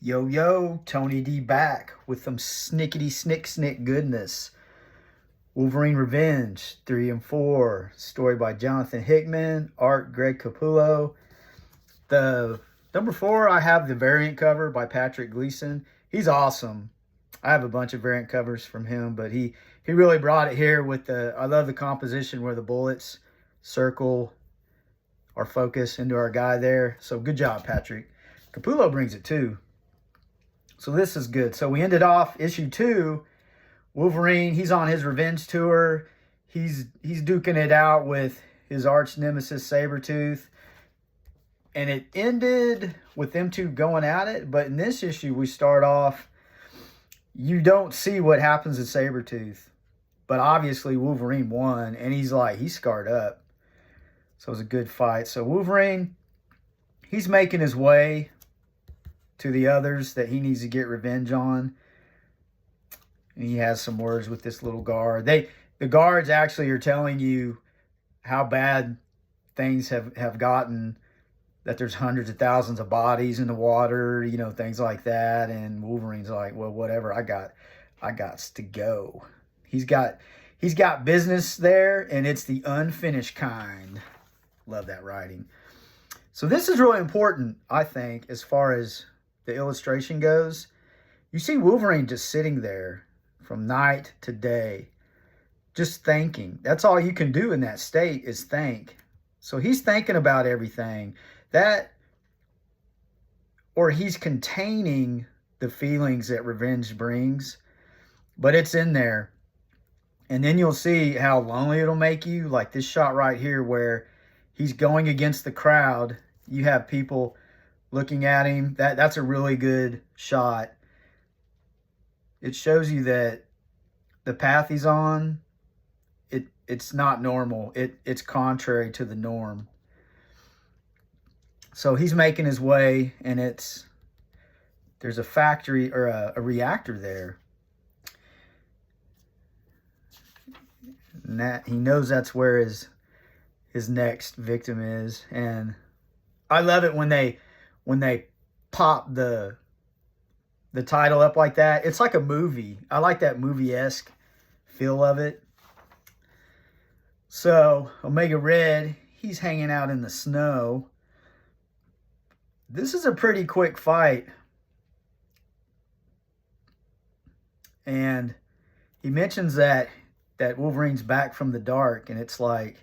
Yo, yo, Tony D back with some snickety snick goodness. Wolverine Revenge 3 and 4. Story by Jonathan Hickman. Art Greg Capullo. The number 4, I have the variant cover by Patrick Gleason. He's awesome. I have a bunch of variant covers from him, but he really brought it here with I love the composition where the bullets circle our focus into our guy there. So good job, Patrick. Capullo brings it too. So this is good. So we ended off issue 2. Wolverine, he's on his revenge tour. He's duking it out with his arch nemesis Sabretooth. And it ended with them two going at it. But in this issue, we start off, you don't see what happens to Sabretooth. But obviously Wolverine won. And he's scarred up. So it was a good fight. So Wolverine, he's making his way to the others that he needs to get revenge on. And he has some words with this little guard. The guards actually are telling you how bad things have gotten, that there's hundreds of thousands of bodies in the water, things like that. And Wolverine's like, well, whatever, I got to go. He's got business there, and it's the unfinished kind. Love that writing. So this is really important, I think, as far as the illustration goes. You see Wolverine just sitting there from night to day, just thinking. That's all you can do in that state is think. So he's thinking about everything or he's containing the feelings that revenge brings, but it's in there. And then you'll see how lonely it'll make you. Like this shot right here where he's going against the crowd. You have people looking at him. That's a really good shot. It shows you that the path he's on, it's not normal. It's contrary to the norm. So he's making his way, and there's a factory or a reactor there. And he knows that's where his next victim is. And I love it when they pop the title up like that. It's like a movie. I like that movie-esque feel of it. So Omega Red, he's hanging out in the snow. This is a pretty quick fight. And he mentions that Wolverine's back from the dark, and it's like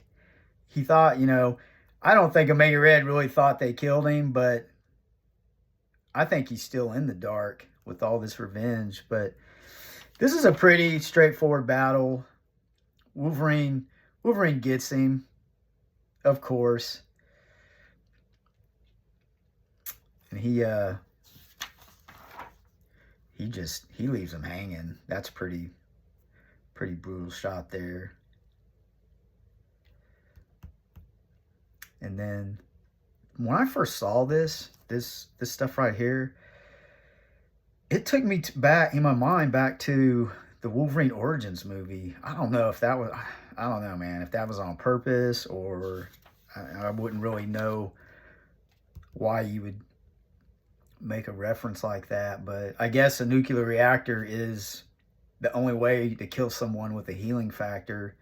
he thought, I don't think Omega Red really thought they killed him, but I think he's still in the dark with all this revenge. But this is a pretty straightforward battle. Wolverine gets him, of course. And he leaves him hanging. That's pretty brutal shot there. And then when I first saw this stuff right here, it took me back in my mind back to the Wolverine Origins movie. I don't know, man, if that was on purpose, or I wouldn't really know why you would make a reference like that. But I guess a nuclear reactor is the only way to kill someone with a healing factor.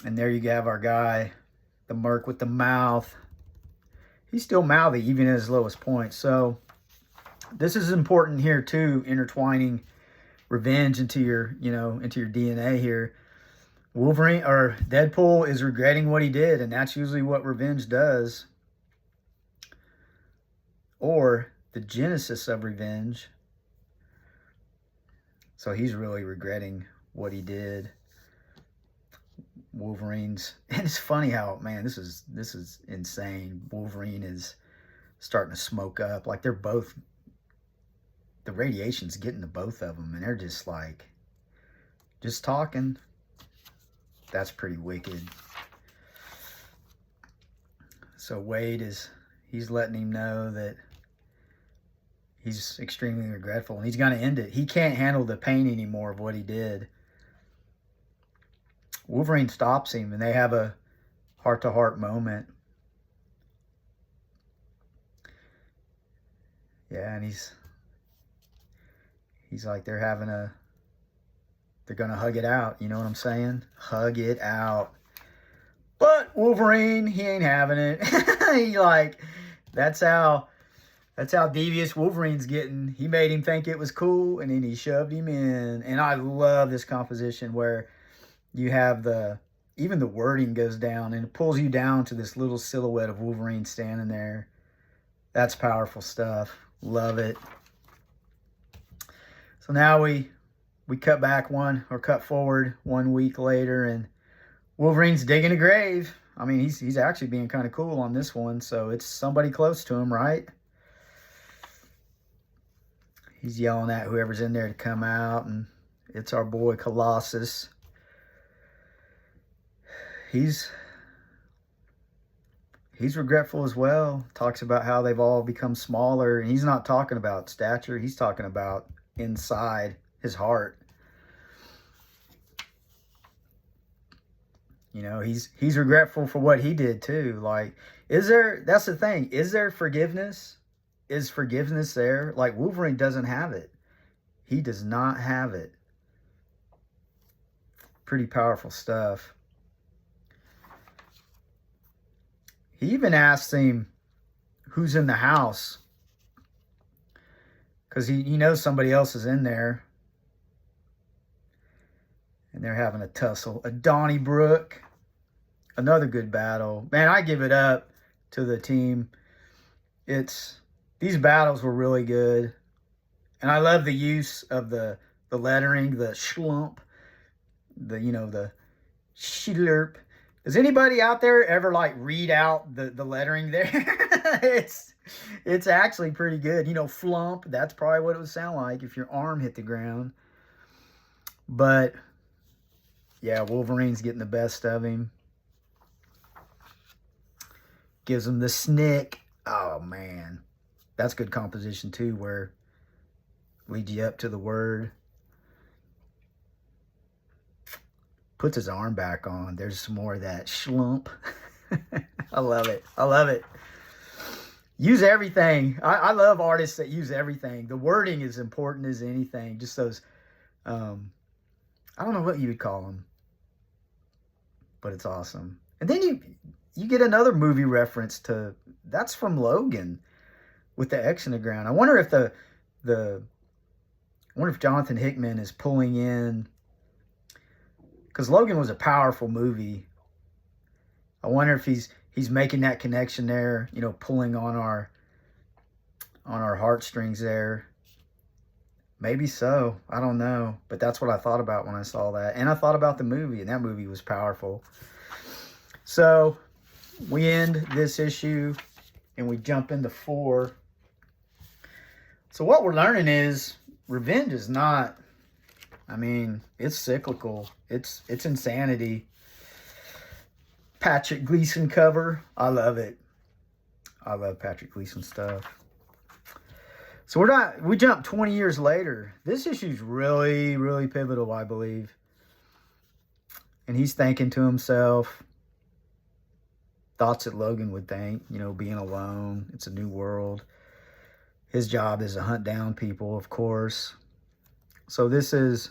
And there you have our guy, the merc with the mouth. He's still mouthy even at his lowest point. So this is important here too, intertwining revenge into your DNA here. Wolverine or Deadpool is regretting what he did, and that's usually what revenge does. Or the genesis of revenge. So he's really regretting what he did. Wolverine's, and it's funny how, man, this is insane. Wolverine is starting to smoke up. Like they're both, the radiation's getting to both of them, and they're just talking. That's pretty wicked. So Wade he's letting him know that he's extremely regretful, and he's going to end it. He can't handle the pain anymore of what he did. Wolverine stops him, and they have a heart-to-heart moment. Yeah, and he's like, they're gonna hug it out. You know what I'm saying? Hug it out. But Wolverine, he ain't having it. He like, that's how devious Wolverine's getting. He made him think it was cool, and then he shoved him in. And I love this composition where you have even the wording goes down, and it pulls you down to this little silhouette of Wolverine standing there. That's powerful stuff. Love it. So now we cut forward 1 week later, and Wolverine's digging a grave. I mean, he's actually being kind of cool on this one, so it's somebody close to him, right? He's yelling at whoever's in there to come out, and it's our boy Colossus. He's regretful as well. Talks about how they've all become smaller, and he's not talking about stature. He's talking about inside his heart. You know, he's regretful for what he did too. Like, that's the thing. Is there forgiveness? Is forgiveness there? Like, Wolverine doesn't have it. He does not have it. Pretty powerful stuff. He even asks him who's in the house, because he knows somebody else is in there. And they're having a tussle. A Donnybrook. Another good battle. Man, I give it up to the team. These battles were really good. And I love the use of the lettering, the schlump, the schlurp. Does anybody out there ever like read out the lettering there? It's actually pretty good. You know, flump, that's probably what it would sound like if your arm hit the ground. But yeah, Wolverine's getting the best of him. Gives him the snick. Oh man. That's good composition too, where leads you up to the word. Puts his arm back on. There's some more of that schlump. I love it. I love it. Use everything. I love artists that use everything. The wording is important as anything. Just those, I don't know what you would call them, but it's awesome. And then you get another movie reference to, that's from Logan with the X in the ground. I wonder if I wonder if Jonathan Hickman is pulling in, because Logan was a powerful movie. I wonder if he's making that connection there, you know, pulling on our heartstrings there. Maybe so. I don't know. But that's what I thought about when I saw that. And I thought about the movie, and that movie was powerful. So we end this issue and we jump into 4. So what we're learning is revenge is not, I mean, it's cyclical. It's insanity. Patrick Gleason cover. I love it. I love Patrick Gleason stuff. So we jump 20 years later. This issue's really, really pivotal, I believe. And he's thinking to himself, thoughts that Logan would think, you know, being alone. It's a new world. His job is to hunt down people, of course. So this is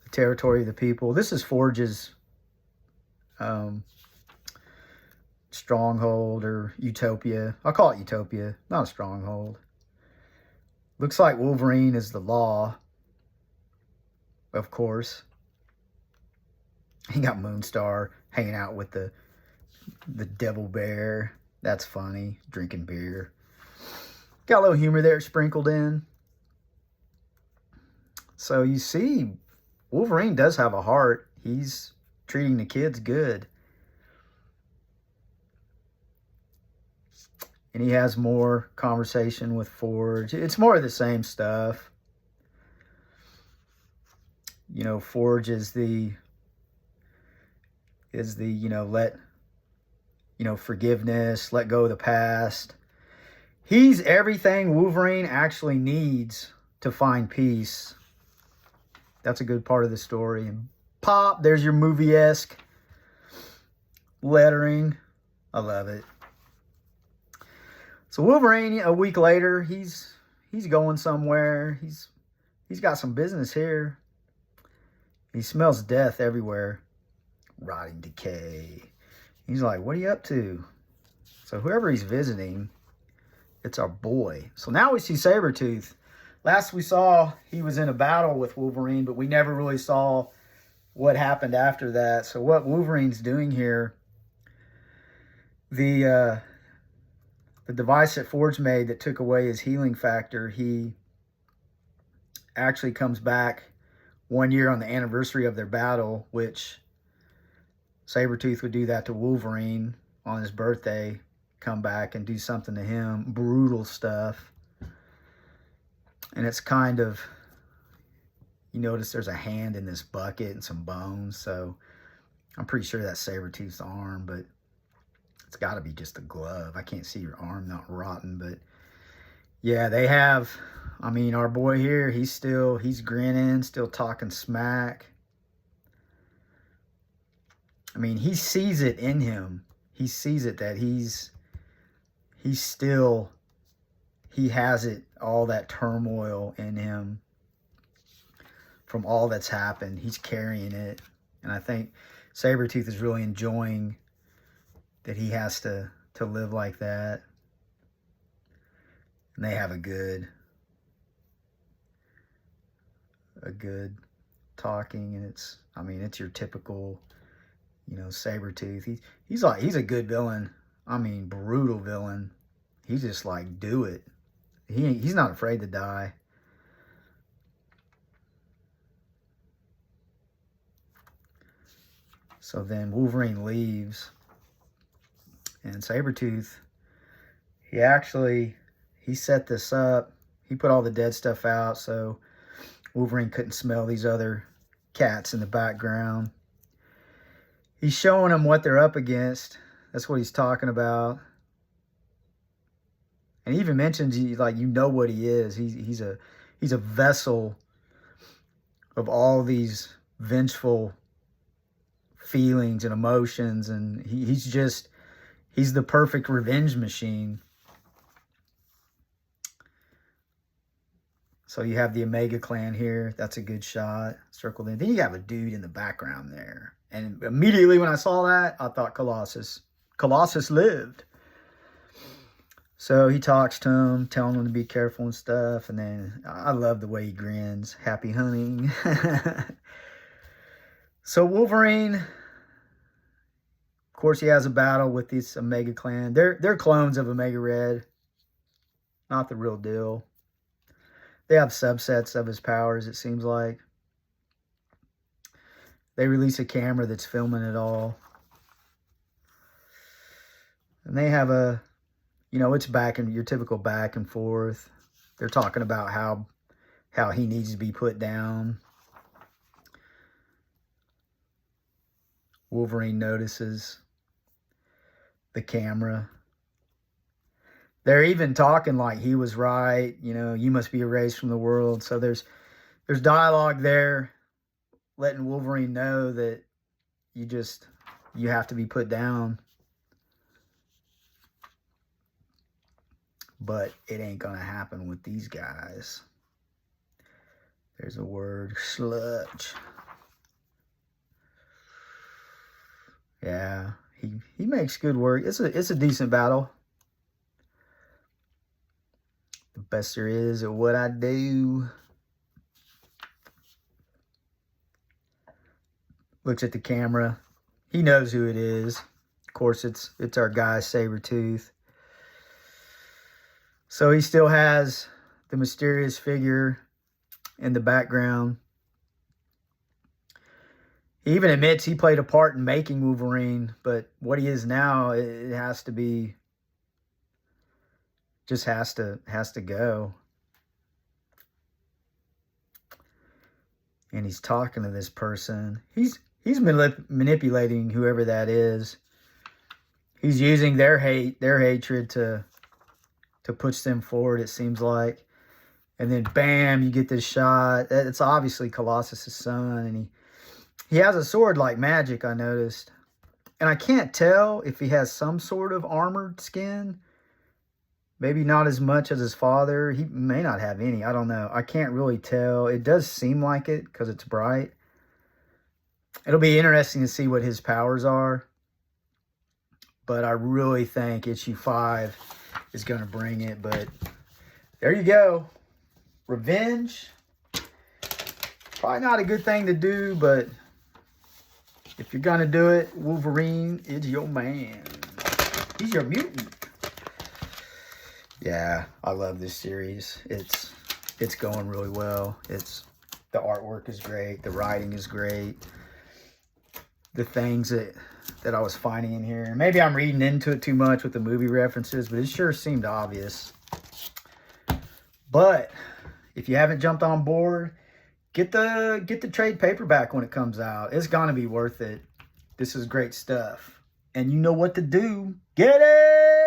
the territory of the people. This is Forge's stronghold or utopia. I'll call it utopia, not a stronghold. Looks like Wolverine is the law, of course. He got Moonstar hanging out with the devil bear. That's funny, drinking beer. Got a little humor there sprinkled in. So you see, Wolverine does have a heart. He's treating the kids good. And he has more conversation with Forge. It's more of the same stuff. You know, Forge is the forgiveness, let go of the past. He's everything Wolverine actually needs to find peace. That's a good part of the story. And pop, there's your movie-esque lettering. I love it. So Wolverine, a week later, he's going somewhere. He's got some business here. He smells death everywhere. Rotting decay. He's like, what are you up to? So whoever he's visiting, it's our boy. So now we see Sabretooth. Last we saw, he was in a battle with Wolverine, but we never really saw what happened after that. So what Wolverine's doing here, the device that Forge made that took away his healing factor, he actually comes back 1 year on the anniversary of their battle, which Sabretooth would do that to Wolverine on his birthday, come back and do something to him, brutal stuff. And it's kind of, you notice there's a hand in this bucket and some bones, so I'm pretty sure that's Sabretooth's arm, but it's got to be just a glove. I can't see your arm not rotten, but yeah, they have, I mean, our boy here, he's grinning, still talking smack. I mean, he sees it in him. He sees it that he has it, all that turmoil in him from all that's happened. He's carrying it. And I think Sabretooth is really enjoying that he has to live like that. And they have a good talking, and it's your typical, Sabretooth. He's a good villain. I mean, brutal villain. He's just like, do it. He's not afraid to die. So then Wolverine leaves, and Sabretooth, he set this up. He put all the dead stuff out so Wolverine couldn't smell these other cats in the background. He's showing them what they're up against. That's what he's talking about. And he even mentions, what he is. He's a vessel of all these vengeful feelings and emotions, and he's the perfect revenge machine. So you have the Omega clan here. That's a good shot. Circled in. Then you have a dude in the background there. And immediately when I saw that, I thought Colossus. Colossus lived. So he talks to him, telling him to be careful and stuff. And then I love the way he grins. Happy hunting. So Wolverine, of course, he has a battle with this Omega clan. They're clones of Omega Red. Not the real deal. They have subsets of his powers, it seems like. They release a camera that's filming it all. And they have it's your typical back and forth. They're talking about how he needs to be put down. Wolverine notices the camera. They're even talking like he was right. You must be erased from the world. So there's dialogue there letting Wolverine know that you have to be put down. But it ain't going to happen with these guys. There's a word, sludge. Yeah, he makes good work. It's a decent battle. The best there is at what I do. Looks at the camera. He knows who it is. Of course, it's our guy, Sabretooth. So he still has the mysterious figure in the background. He even admits he played a part in making Wolverine, but what he is now, it has to be, just has to go. And he's talking to this person. He's manipulating whoever that is. He's using their hatred to push them forward, it seems like. And then bam, you get this shot. It's obviously Colossus' son, and he has a sword like magic, I noticed. And I can't tell if he has some sort of armored skin. Maybe not as much as his father. He may not have any. I don't know. I can't really tell. It does seem like it because it's bright. It'll be interesting to see what his powers are. But I really think issue 5 is going to bring it. But there you go. Revenge. Probably not a good thing to do, but if you're going to do it, Wolverine is your man. He's your mutant. Yeah, I love this series. It's going really well. The artwork is great. The writing is great. The things that I was finding in here. Maybe I'm reading into it too much with the movie references, but it sure seemed obvious. But if you haven't jumped on board, get the trade paperback when it comes out. It's gonna be worth it. This is great stuff. And you know what to do. Get it!